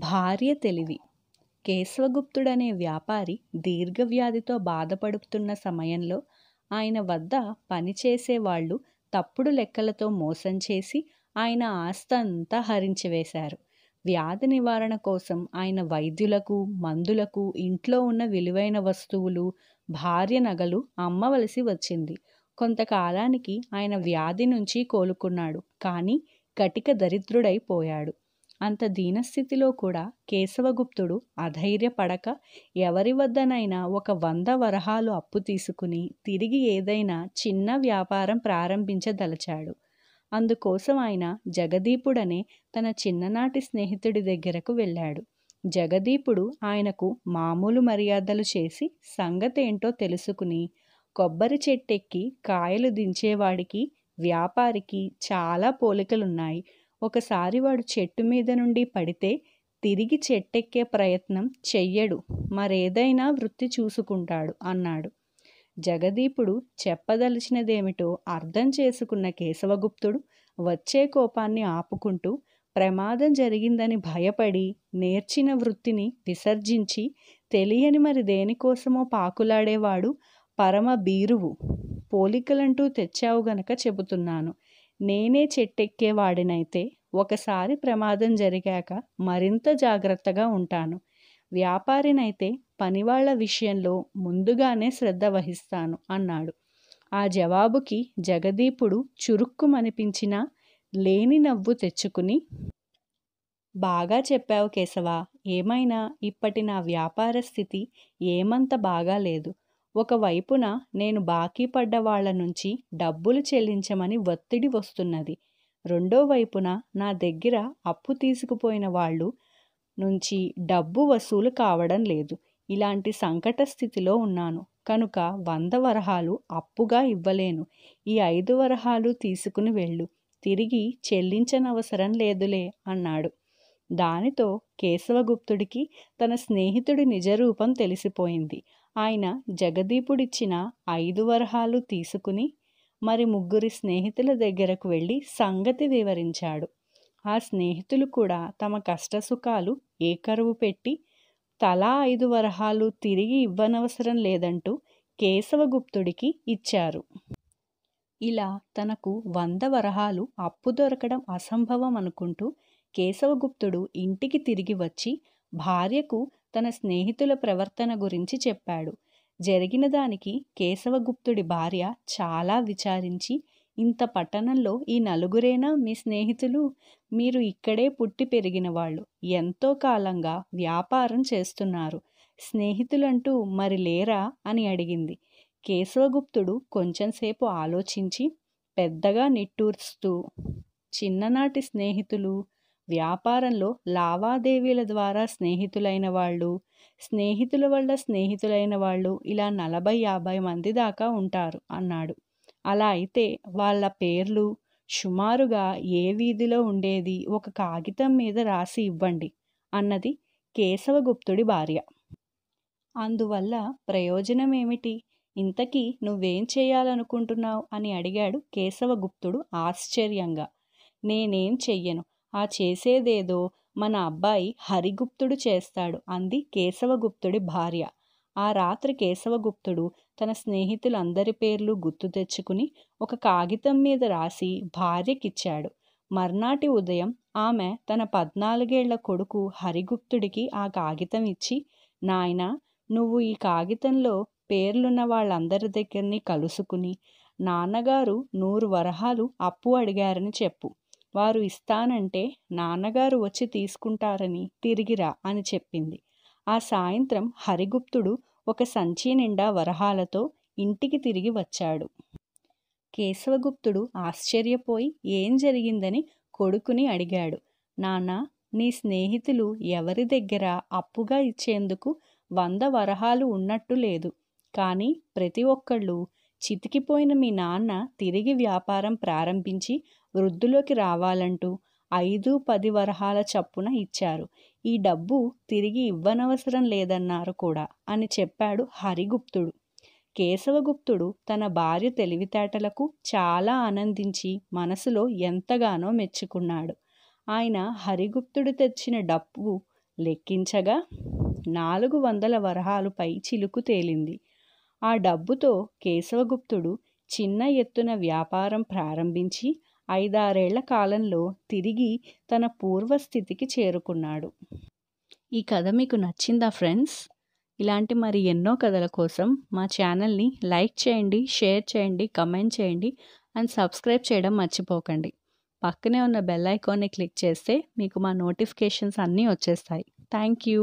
భార్య తెలివి. కేశవగుప్తుడనే వ్యాపారి దీర్ఘవ్యాధితో బాధపడుతున్న సమయంలో ఆయన వద్ద పనిచేసేవాళ్ళు తప్పుడు లెక్కలతో మోసం చేసి ఆయన ఆస్తంతా హరించివేశారు. వ్యాధి నివారణ కోసం ఆయన వైద్యులకు, మందులకు, ఇంట్లో ఉన్న విలువైన వస్తువులు, భార్య నగలు అమ్మవలసి వచ్చింది. కొంతకాలానికి ఆయన వ్యాధి నుంచి కోలుకున్నాడు. కానీ కటిక దరిద్రుడైపోయాడు. అంత దీనస్థితిలో కూడా కేశవగుప్తుడు అధైర్యపడక ఎవరి వద్దనైనా 100 వరహాలు అప్పు తీసుకుని తిరిగి ఏదైనా చిన్న వ్యాపారం ప్రారంభించదలచాడు. అందుకోసం ఆయన జగదీపుడనే తన చిన్ననాటి స్నేహితుడి దగ్గరకు వెళ్ళాడు. జగదీపుడు ఆయనకు మామూలు మర్యాదలు చేసి సంగతేంటో తెలుసుకుని, కొబ్బరి చెట్టెక్కి కాయలు దించేవాడికి వ్యాపారికి చాలా పోలికలున్నాయి. ఒకసారి వాడు చెట్టు మీద నుండి పడితే తిరిగి చెట్టెక్కే ప్రయత్నం చెయ్యడు, మరేదైనా వృత్తి చూసుకుంటాడు అన్నాడు. జగదీపుడు చెప్పదలిచినదేమిటో అర్థం చేసుకున్న కేశవగుప్తుడు వచ్చే కోపాన్ని ఆపుకుంటూ, ప్రమాదం జరిగిందని భయపడి నేర్చిన వృత్తిని విసర్జించి తెలియని మరి దేనికోసమో పాకులాడేవాడు పరమ బీరువు. పోలికలంటూ తెచ్చావు గనక చెబుతున్నాను. నేనే చెట్టెక్కేవాడినైతే ఒకసారి ప్రమాదం జరిగాక మరింత జాగ్రత్తగా ఉంటాను. వ్యాపారినైతే పనివాళ్ల విషయంలో ముందుగానే శ్రద్ధ వహిస్తాను అన్నాడు. ఆ జవాబుకి జగదీపుడు చురుక్కుమనిపించినా లేని నవ్వు తెచ్చుకుని, బాగా చెప్పావు కేశవా. ఏమైనా ఇప్పటి నా వ్యాపార స్థితి ఏమంత బాగాలేదు. ఒకవైపున నేను బాకీ పడ్డ వాళ్ల నుంచి డబ్బులు చెల్లించమని ఒత్తిడి వస్తున్నది. రెండో వైపున నా దగ్గర అప్పు తీసుకుపోయిన వాళ్ళు నుంచి డబ్బు వసూలు కావడం లేదు. ఇలాంటి సంకట స్థితిలో ఉన్నాను కనుక 100 వరహాలు అప్పుగా ఇవ్వలేను. ఈ 5 వరహాలు తీసుకుని వెళ్ళు, తిరిగి చెల్లించనవసరం లేదులే అన్నాడు. దానితో కేశవగుప్తుడికి తన స్నేహితుడి నిజరూపం తెలిసిపోయింది. ఆయన జగదీపుడిచ్చిన 5 వరహాలు తీసుకుని మరి 3 స్నేహితుల దగ్గరకు వెళ్ళి సంగతి వివరించాడు. ఆ స్నేహితులు కూడా తమ కష్టసుఖాలు ఏకరువు పెట్టి తలా 5 వరహాలు తిరిగి ఇవ్వనవసరం లేదంటూ కేశవగుప్తుడికి ఇచ్చారు. ఇలా తనకు 100 వరహాలు అప్పు దొరకడం అసంభవం అనుకుంటూ కేశవగుప్తుడు ఇంటికి తిరిగి వచ్చి భార్యకు తన స్నేహితుల ప్రవర్తన గురించి చెప్పాడు. జరిగిన దానికి కేశవగుప్తుడి భార్య చాలా విచారించి, ఇంత పట్టణంలో ఈ నలుగురేనా మీ స్నేహితులు? మీరు ఇక్కడే పుట్టి పెరిగిన వాళ్ళు, ఎంతో కాలంగా వ్యాపారం చేస్తున్నారు. స్నేహితులంటూ మరి లేరా అని అడిగింది. కేశవగుప్తుడు కొంచెంసేపు ఆలోచించి పెద్దగా నిట్టూర్స్తూ, చిన్ననాటి స్నేహితులు, వ్యాపారంలో లావాదేవీల ద్వారా స్నేహితులైన వాళ్ళు, స్నేహితుల వల్ల స్నేహితులైన వాళ్ళు ఇలా 40-50 మంది దాకా ఉంటారు అన్నాడు. అలా అయితే వాళ్ళ పేర్లు సుమారుగా ఏ వీధిలో ఉండేది ఒక కాగితం మీద రాసి ఇవ్వండి అన్నది కేశవగుప్తుడి భార్య. అందువల్ల ప్రయోజనమేమిటి? ఇంతకీ నువ్వేం చేయాలనుకుంటున్నావు అని అడిగాడు కేశవగుప్తుడు ఆశ్చర్యంగా. నేనేం చెయ్యను, ఆ చేసేదేదో మన అబ్బాయి హరిగుప్తుడు చేస్తాడు అంది కేశవగుప్తుడి భార్య. ఆ రాత్రి కేశవగుప్తుడు తన స్నేహితులందరి పేర్లు గుర్తు తెచ్చుకుని ఒక కాగితం మీద రాసి భార్యకిచ్చాడు. మర్నాటి ఉదయం ఆమె తన 14 ఏళ్ల కొడుకు హరిగుప్తుడికి ఆ కాగితం ఇచ్చి, నాయనా, నువ్వు ఈ కాగితంలో పేర్లున్న వాళ్ళందరి దగ్గరని కలుసుకుని నాన్నగారు 100 వరహాలు అప్పు అడిగారని చెప్పు. వారు ఇస్తానంటే నాన్నగారు వచ్చి తీసుకుంటారని తిరిగిరా అని చెప్పింది. ఆ సాయంత్రం హరిగుప్తుడు ఒక సంచి నిండా వరహాలతో ఇంటికి తిరిగి వచ్చాడు. కేశవగుప్తుడు ఆశ్చర్యపోయి ఏం జరిగిందని కొడుకుని అడిగాడు. నాన్నా, నీ స్నేహితులు ఎవరి దగ్గర అప్పుగా ఇచ్చేందుకు 100 వరహాలు ఉన్నట్టు లేదు. కానీ ప్రతి ఒక్కళ్ళు చితికిపోయిన మీ నాన్న తిరిగి వ్యాపారం ప్రారంభించి వృద్ధిలోకి రావాలంటూ 5-10 వరహాల చప్పున ఇచ్చారు. ఈ డబ్బు తిరిగి ఇవ్వనవసరం లేదన్నారు కూడా అని చెప్పాడు హరిగుప్తుడు. కేశవగుప్తుడు తన భార్య తెలివితేటలకు చాలా ఆనందించి మనసులో ఎంతగానో మెచ్చుకున్నాడు. ఆయన హరిగుప్తుడు తెచ్చిన డబ్బు లెక్కించగా 400 వరహాలు పై చిలుకు తేలింది. ఆ డబ్బుతో కేశవగుప్తుడు చిన్న ఎత్తున వ్యాపారం ప్రారంభించి 5-6 ఏళ్ల కాలంలో తిరిగి తన పూర్వస్థితికి చేరుకున్నాడు. ఈ కథ మీకు నచ్చిందా ఫ్రెండ్స్? ఇలాంటి మరి ఎన్నో కథల కోసం మా ఛానల్ని లైక్ చేయండి, షేర్ చేయండి, కమెంట్ చేయండి అండ్ సబ్స్క్రైబ్ చేయడం మర్చిపోకండి. పక్కనే ఉన్న బెల్ ఐకాన్ని క్లిక్ చేస్తే మీకు మా నోటిఫికేషన్స్ అన్నీ వచ్చేస్తాయి. Thank you.